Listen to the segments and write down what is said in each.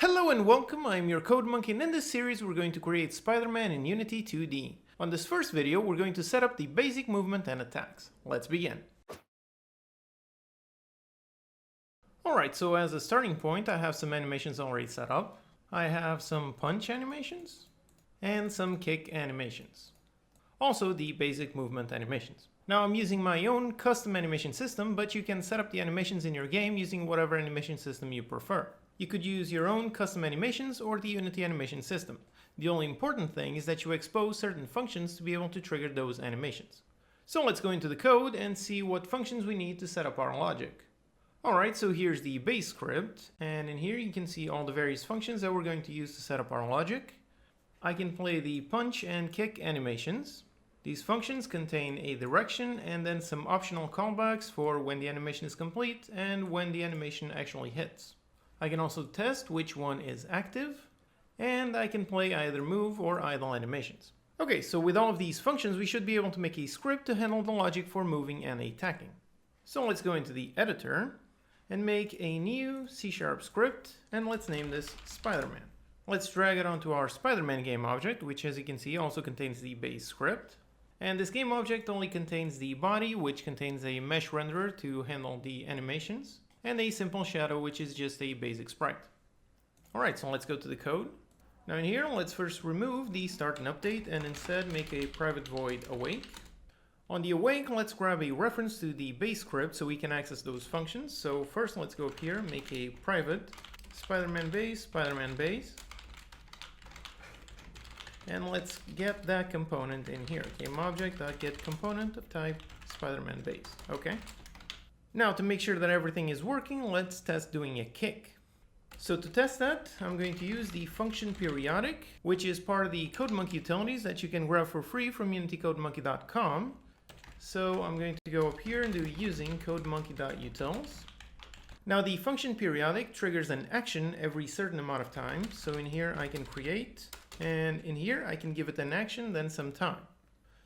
Hello and welcome, I'm your Code Monkey, and in this series we're going to create Spider-Man in Unity 2D. On this first video we're going to set up the basic movement and attacks. Let's begin. Alright, so as a starting point I have some animations already set up. I have some punch animations and some kick animations. Also the basic movement animations. Now I'm using my own custom animation system, but you can set up the animations in your game using whatever animation system you prefer. You could use your own custom animations or the Unity animation system. The only important thing is that you expose certain functions to be able to trigger those animations. So let's go into the code and see what functions we need to set up our logic. Alright, so here's the base script, and in here you can see all the various functions that we're going to use to set up our logic. I can play the punch and kick animations. These functions contain a direction and then some optional callbacks for when the animation is complete and when the animation actually hits. I can also test which one is active, and I can play either move or idle animations. Okay, so with all of these functions we should be able to make a script to handle the logic for moving and attacking. So let's go into the editor and make a new C# script, and let's name this Spider-Man. Let's drag it onto our Spider-Man game object, which as you can see also contains the base script. And this game object only contains the body, which contains a mesh renderer to handle the animations, and a simple shadow, which is just a basic sprite. Alright, so let's go to the code. Now in here, let's first remove the start and update and instead make a private void awake. On the awake, let's grab a reference to the base script so we can access those functions. So first let's go up here, make a private Spider-Man base, and let's get that component in here. Game object.get component of type Spider-Man base. Okay. Now to make sure that everything is working, let's test doing a kick. So to test that, I'm going to use the function periodic, which is part of the CodeMonkey utilities that you can grab for free from unitycodemonkey.com. So I'm going to go up here and do using codemonkey.utils. Now the function periodic triggers an action every certain amount of time. So in here I can create, and in here I can give it an action, then some time.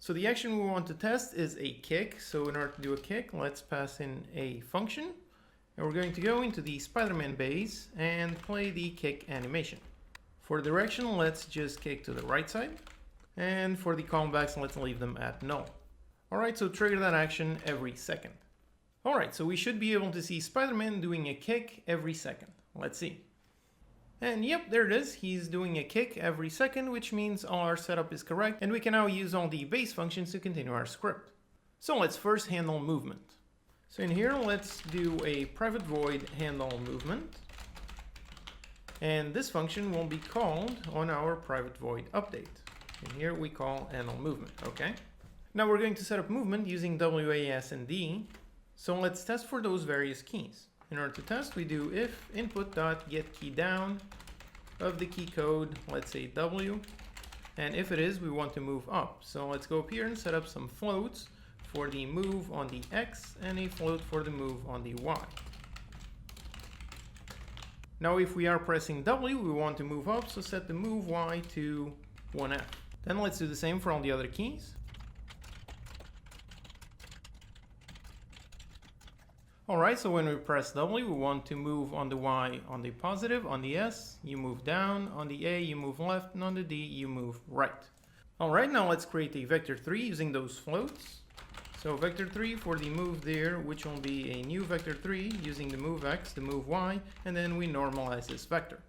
So the action we want to test is a kick. So in order to do a kick, let's pass in a function. And we're going to go into the Spider-Man base and play the kick animation. For direction, let's just kick to the right side. And for the callbacks, let's leave them at null. Alright, so trigger that action every second. Alright, so we should be able to see Spider-Man doing a kick every second. Let's see. And yep, there it is. He's doing a kick every second, which means all our setup is correct, and we can now use all the base functions to continue our script. So let's first handle movement. So in here, let's do a private void handle movement. And this function will be called on our private void update. And here we call handle movement, okay? Now we're going to set up movement using WAS and D. So let's test for those various keys. In order to test, we do if input.getKeyDown of the key code, let's say W, and if it is, we want to move up. So let's go up here and set up some floats for the move on the X and a float for the move on the Y. Now if we are pressing W, we want to move up, so set the move Y to 1F. Then let's do the same for all the other keys. Alright, so when we press W, we want to move on the Y on the positive, on the S, you move down, on the A, you move left, and on the D, you move right. Alright, now let's create a vector 3 using those floats. So vector 3 for the move there, which will be a new vector 3 using the move X, the move Y, and then we normalize this vector.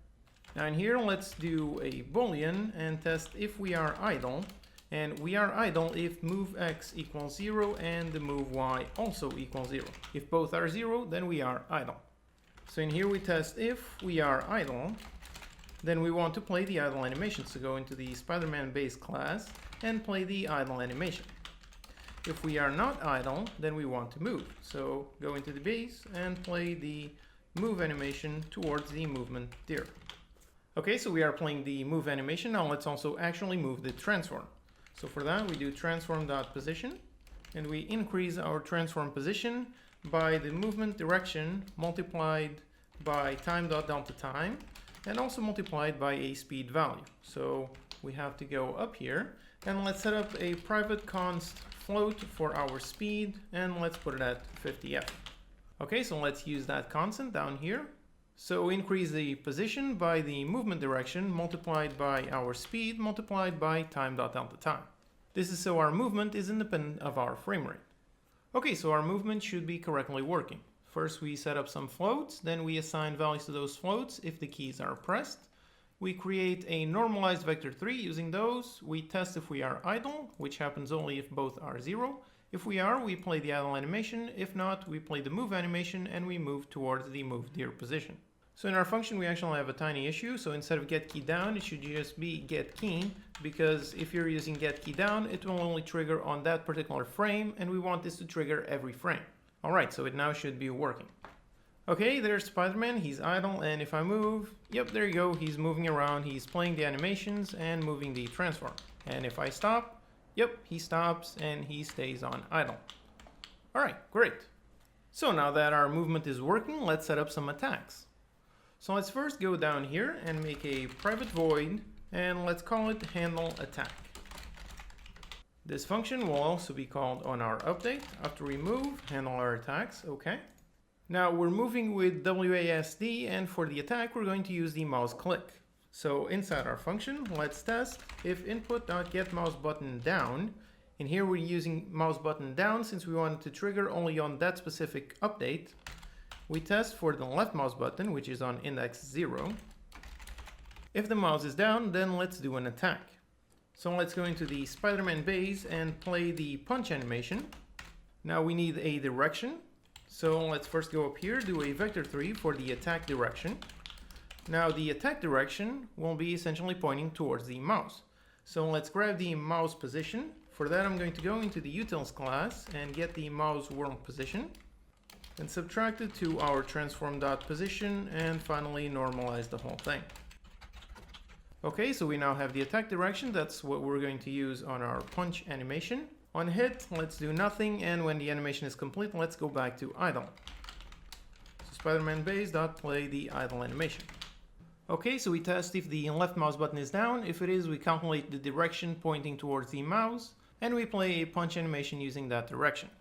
Now in here, let's do a boolean and test if we are idle. And we are idle if move X equals 0 and the move Y also equals 0. If both are 0, then we are idle. So in here we test if we are idle, then we want to play the idle animation. So go into the Spider-Man base class and play the idle animation. If we are not idle, then we want to move. So go into the base and play the move animation towards the movement there. Okay, so we are playing the move animation. Now let's also actually move the transform. So for that, we do transform.position, and we increase our transform position by the movement direction multiplied by time.delta-time, and also multiplied by a speed value. So we have to go up here, and let's set up a private const float for our speed, and let's put it at 50f. Okay, so let's use that constant down here. So increase the position by the movement direction multiplied by our speed multiplied by time.delta time. This is so our movement is independent of our frame rate. Okay, so our movement should be correctly working. First we set up some floats, then we assign values to those floats if the keys are pressed. We create a normalized vector 3 using those. We test if we are idle, which happens only if both are 0. If we are, we play the idle animation. If not, we play the move animation and we move towards the move deer position. So in our function, we actually have a tiny issue. So instead of get key down, it should just be get key, because if you're using get key down, it will only trigger on that particular frame, and we want this to trigger every frame. All right, so it now should be working. Okay, there's Spider-Man, he's idle, and if I move, yep, there you go, he's moving around, he's playing the animations and moving the transform. And if I stop, yep, he stops and he stays on idle. All right, great. So now that our movement is working, let's set up some attacks. So let's first go down here and make a private void, and let's call it handle attack. This function will also be called on our update. After we move, handle our attacks, okay. Now we're moving with WASD, and for the attack, we're going to use the mouse click. So inside our function, let's test if input.getMouseButtonDown. And here we're using mouse button down since we wanted to trigger only on that specific update. We test for the left mouse button, which is on index 0. If the mouse is down, then let's do an attack. So let's go into the SpiderMan base and play the punch animation. Now we need a direction. So let's first go up here, do a vector 3 for the attack direction. Now the attack direction will be essentially pointing towards the mouse. So let's grab the mouse position. For that, I'm going to go into the utils class and get the mouse world position, and subtract it to our transform.position, and finally normalize the whole thing. Okay, so we now have the attack direction. That's what we're going to use on our punch animation. On hit, let's do nothing, and when the animation is complete, let's go back to idle. So SpiderMan base.play the idle animation. Okay, so we test if the left mouse button is down. If it is, we calculate the direction pointing towards the mouse, and we play a punch animation using that direction.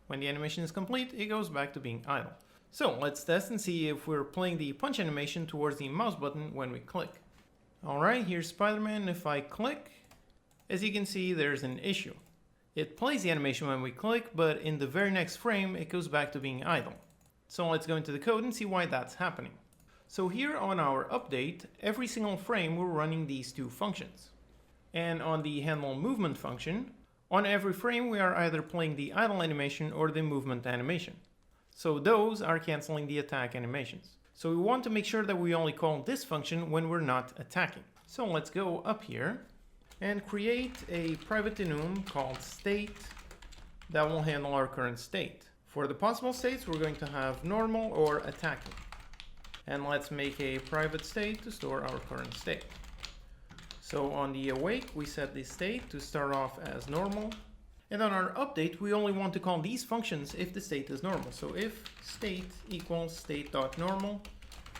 When the animation is complete, it goes back to being idle. So let's test and see if we're playing the punch animation towards the mouse button when we click. Alright, here's Spider-Man. If I click, as you can see, there's an issue. It plays the animation when we click, but in the very next frame, it goes back to being idle. So let's go into the code and see why that's happening. So here on our update, every single frame we're running these two functions. And on the handle movement function, on every frame we are either playing the idle animation or the movement animation. So those are canceling the attack animations. So we want to make sure that we only call this function when we're not attacking. So let's go up here and create a private enum called state that will handle our current state. For the possible states, we're going to have normal or attacking. And let's make a private state to store our current state. So on the awake, we set the state to start off as normal. And on our update, we only want to call these functions if the state is normal. So if state equals state.normal,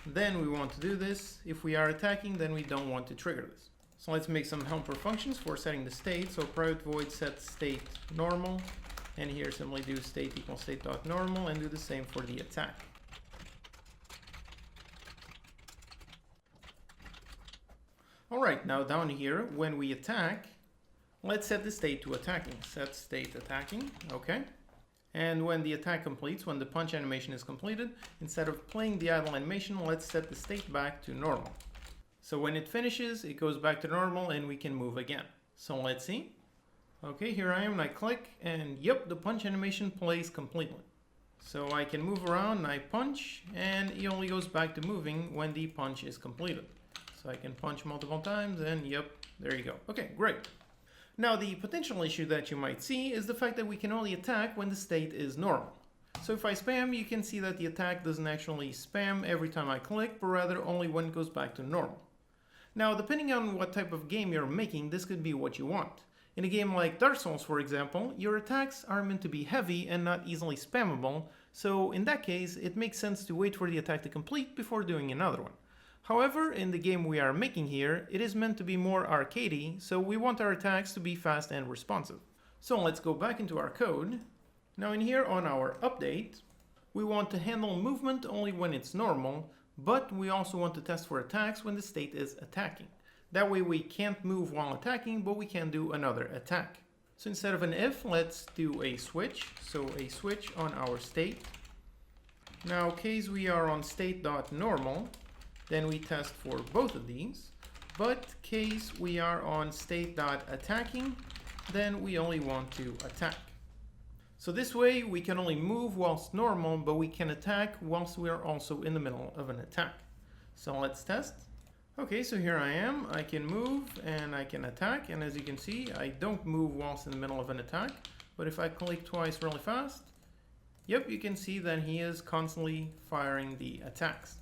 then we want to do this. If we are attacking, then we don't want to trigger this. So let's make some helper functions for setting the state. So private void set state normal. And here simply do state equals state.normal and do the same for the attack. Alright, now down here, when we attack, let's set the state to attacking. Set state attacking, okay. And when the attack completes, when the punch animation is completed, instead of playing the idle animation, let's set the state back to normal. So when it finishes, it goes back to normal and we can move again. So let's see. Okay, here I am and I click and yep, the punch animation plays completely. So I can move around and I punch and it only goes back to moving when the punch is completed. So I can punch multiple times and yep, there you go. Okay, great. Now the potential issue that you might see is the fact that we can only attack when the state is normal. So if I spam, you can see that the attack doesn't actually spam every time I click, but rather only when it goes back to normal. Now, depending on what type of game you're making, this could be what you want. In a game like Dark Souls, for example, your attacks are meant to be heavy and not easily spammable, so in that case, it makes sense to wait for the attack to complete before doing another one. However, in the game we are making here, it is meant to be more arcadey, so we want our attacks to be fast and responsive. So let's go back into our code. Now in here on our update, we want to handle movement only when it's normal, but we also want to test for attacks when the state is attacking. That way we can't move while attacking, but we can do another attack. So instead of an if, let's do a switch. So a switch on our state. Now, case we are on state.normal, then we test for both of these. But case we are on state.attacking, then we only want to attack. So this way we can only move whilst normal, but we can attack whilst we are also in the middle of an attack. So let's test. Okay, so here I am. I can move and I can attack, and as you can see, I don't move whilst in the middle of an attack. But if I click twice really fast, yep, you can see that he is constantly firing the attacks.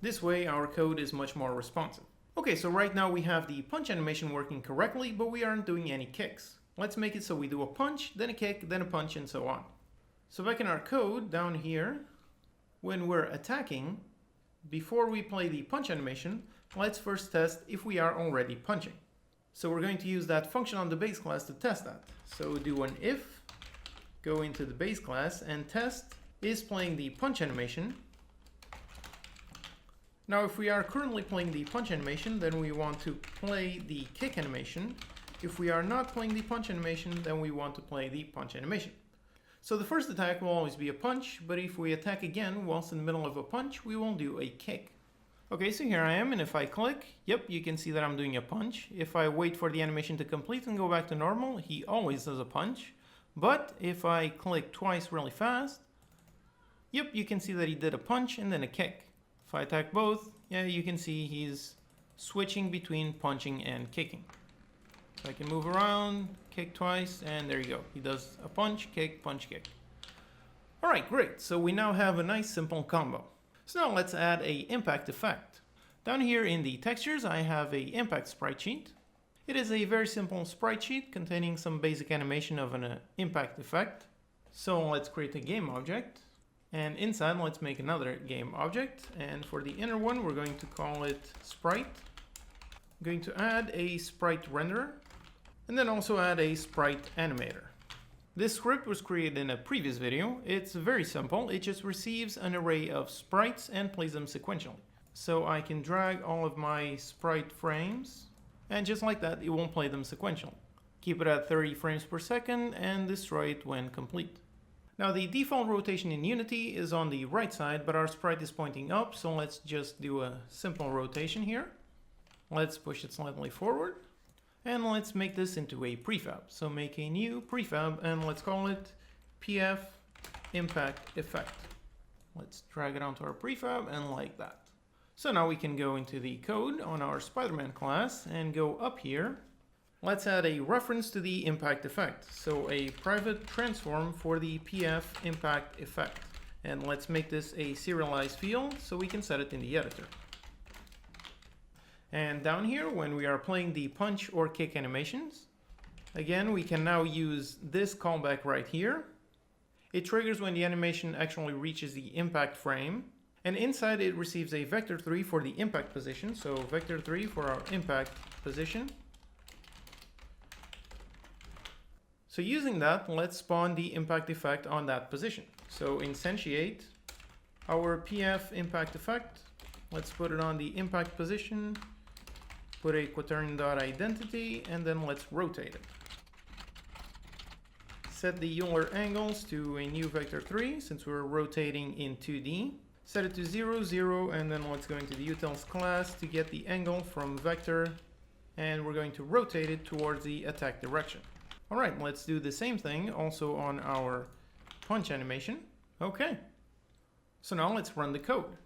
This way our code is much more responsive. Okay, so right now we have the punch animation working correctly, but we aren't doing any kicks. Let's make it so we do a punch, then a kick, then a punch, and so on. So back in our code down here, when we're attacking, before we play the punch animation, let's first test if we are already punching. So we're going to use that function on the base class to test that. So do an if, go into the base class, and test is playing the punch animation. Now if we are currently playing the punch animation, then we want to play the kick animation. If we are not playing the punch animation, then we want to play the punch animation. So the first attack will always be a punch, but if we attack again whilst in the middle of a punch, we will do a kick. Okay, so here I am, and if I click, yep, you can see that I'm doing a punch. If I wait for the animation to complete and go back to normal, he always does a punch. But if I click twice really fast, yep, you can see that he did a punch and then a kick. If I attack both, yeah, you can see he's switching between punching and kicking. So I can move around, kick twice, and there you go. He does a punch, kick, punch, kick. All right, great. So we now have a nice simple combo. So now let's add a impact effect. Down here in the textures, I have a impact sprite sheet. It is a very simple sprite sheet containing some basic animation of an impact effect. So let's create a game object. And inside, let's make another game object. And for the inner one, we're going to call it sprite. I'm going to add a sprite renderer, and then also add a sprite animator. This script was created in a previous video. It's very simple. It just receives an array of sprites and plays them sequentially. So I can drag all of my sprite frames, and just like that, it won't play them sequentially. Keep it at 30 frames per second and destroy it when complete. Now the default rotation in Unity is on the right side, but our sprite is pointing up, so let's just do a simple rotation here. Let's push it slightly forward, and let's make this into a prefab. So make a new prefab, and let's call it PF Impact Effect. Let's drag it onto our prefab, and like that. So now we can go into the code on our SpiderMan class and go up here. Let's add a reference to the impact effect. So a private transform for the PF Impact Effect. And let's make this a serialized field so we can set it in the editor. And down here, when we are playing the punch or kick animations, again, we can now use this callback right here. It triggers when the animation actually reaches the impact frame. And inside it receives a vector3 for the impact position. So vector3 for our impact position. So using that, let's spawn the impact effect on that position. So instantiate our PF impact effect. Let's put it on the impact position. Put a quaternion.identity, and then let's rotate it. Set the Euler angles to a new vector3 since we're rotating in 2D. Set it to 0, 0, and then let's go into the utils class to get the angle from vector, and we're going to rotate it towards the attack direction. All right, let's do the same thing also on our punch animation. Okay, so now let's run the code.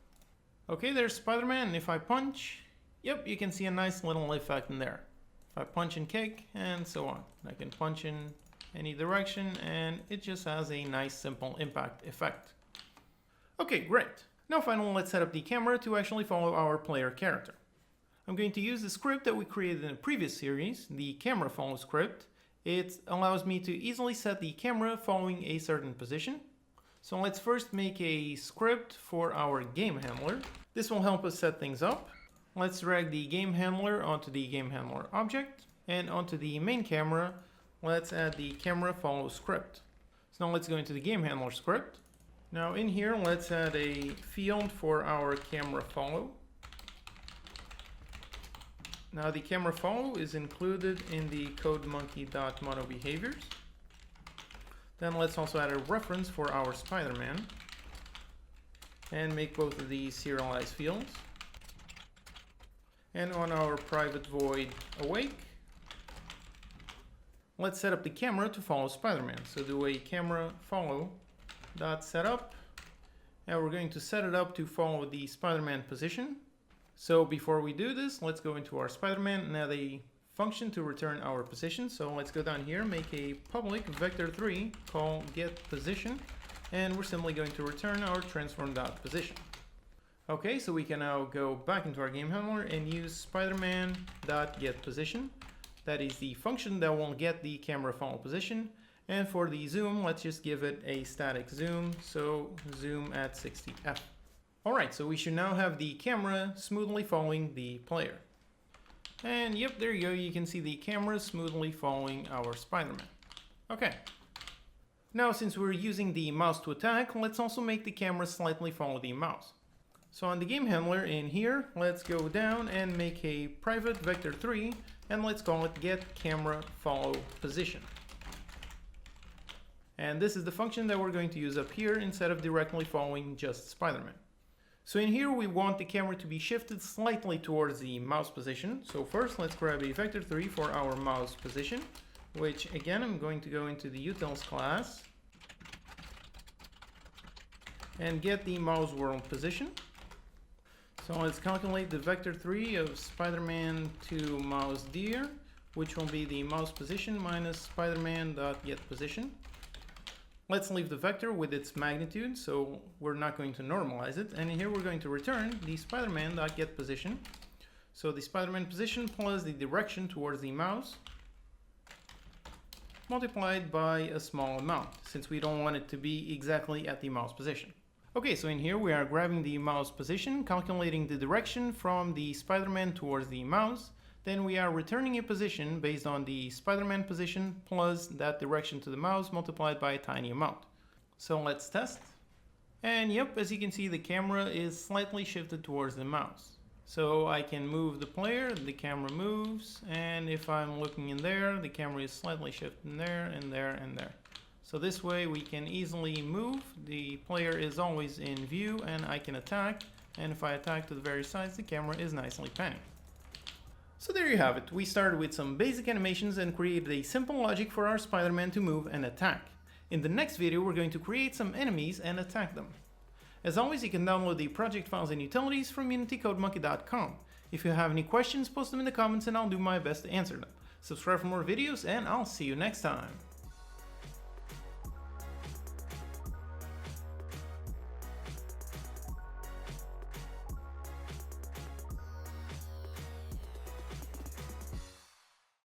Okay, there's Spider-Man, and if I punch, yep, you can see a nice little effect in there. If I punch and kick, and so on. I can punch in any direction, and it just has a nice simple impact effect. Okay, great. Now finally, let's set up the camera to actually follow our player character. I'm going to use the script that we created in a previous series, the camera follow script. It allows me to easily set the camera following a certain position. So let's first make a script for our game handler. This will help us set things up. Let's drag the game handler onto the game handler object, and onto the main camera, let's add the camera follow script. So now let's go into the game handler script. Now in here, let's add a field for our camera follow. Now the camera follow is included in the CodeMonkey.mono behaviors. Then let's also add a reference for our Spider-Man and make both of these serialized fields. And on our private void awake, let's set up the camera to follow Spider-Man. So do a camera follow dot setup, and we're going to set it up to follow the Spider-Man position. So before we do this, let's go into our Spider-Man and add a function to return our position. So let's go down here, make a public vector3 call getPosition, and we're simply going to return our transform.position. Okay, so we can now go back into our game handler and use SpiderMan.getPosition. That is the function that will get the camera follow position. And for the zoom, let's just give it a static zoom, so zoom at 60f. Alright, so we should now have the camera smoothly following the player. And yep, there you go, you can see the camera smoothly following our Spider-Man. Okay. Now since we're using the mouse to attack, let's also make the camera slightly follow the mouse. So on the game handler in here, let's go down and make a private vector3, and let's call it getCameraFollowPosition. And this is the function that we're going to use up here instead of directly following just Spider-Man. So in here we want the camera to be shifted slightly towards the mouse position. So first let's grab a vector3 for our mouse position, which again I'm going to go into the utils class and get the mouse world position. So let's calculate the vector3 of Spider-Man to mouse deer, which will be the mouse position minus Spiderman.getPosition. Let's leave the vector with its magnitude, so we're not going to normalize it. And here we're going to return the Spiderman.getPosition. So the Spider-Man position plus the direction towards the mouse multiplied by a small amount, since we don't want it to be exactly at the mouse position. Okay, so in here we are grabbing the mouse position, calculating the direction from the Spider-Man towards the mouse. Then we are returning a position based on the Spider-Man position plus that direction to the mouse multiplied by a tiny amount. So let's test. And yep, as you can see, the camera is slightly shifted towards the mouse. So I can move the player, the camera moves, and if I'm looking in there, the camera is slightly shifted in there and there and there. So this way we can easily move, the player is always in view, and I can attack, and if I attack to the very sides, the camera is nicely panning. So there you have it. We started with some basic animations and created a simple logic for our Spider-Man to move and attack. In the next video, we're going to create some enemies and attack them. As always, you can download the project files and utilities from unitycodemonkey.com. If you have any questions, post them in the comments and I'll do my best to answer them. Subscribe for more videos and I'll see you next time.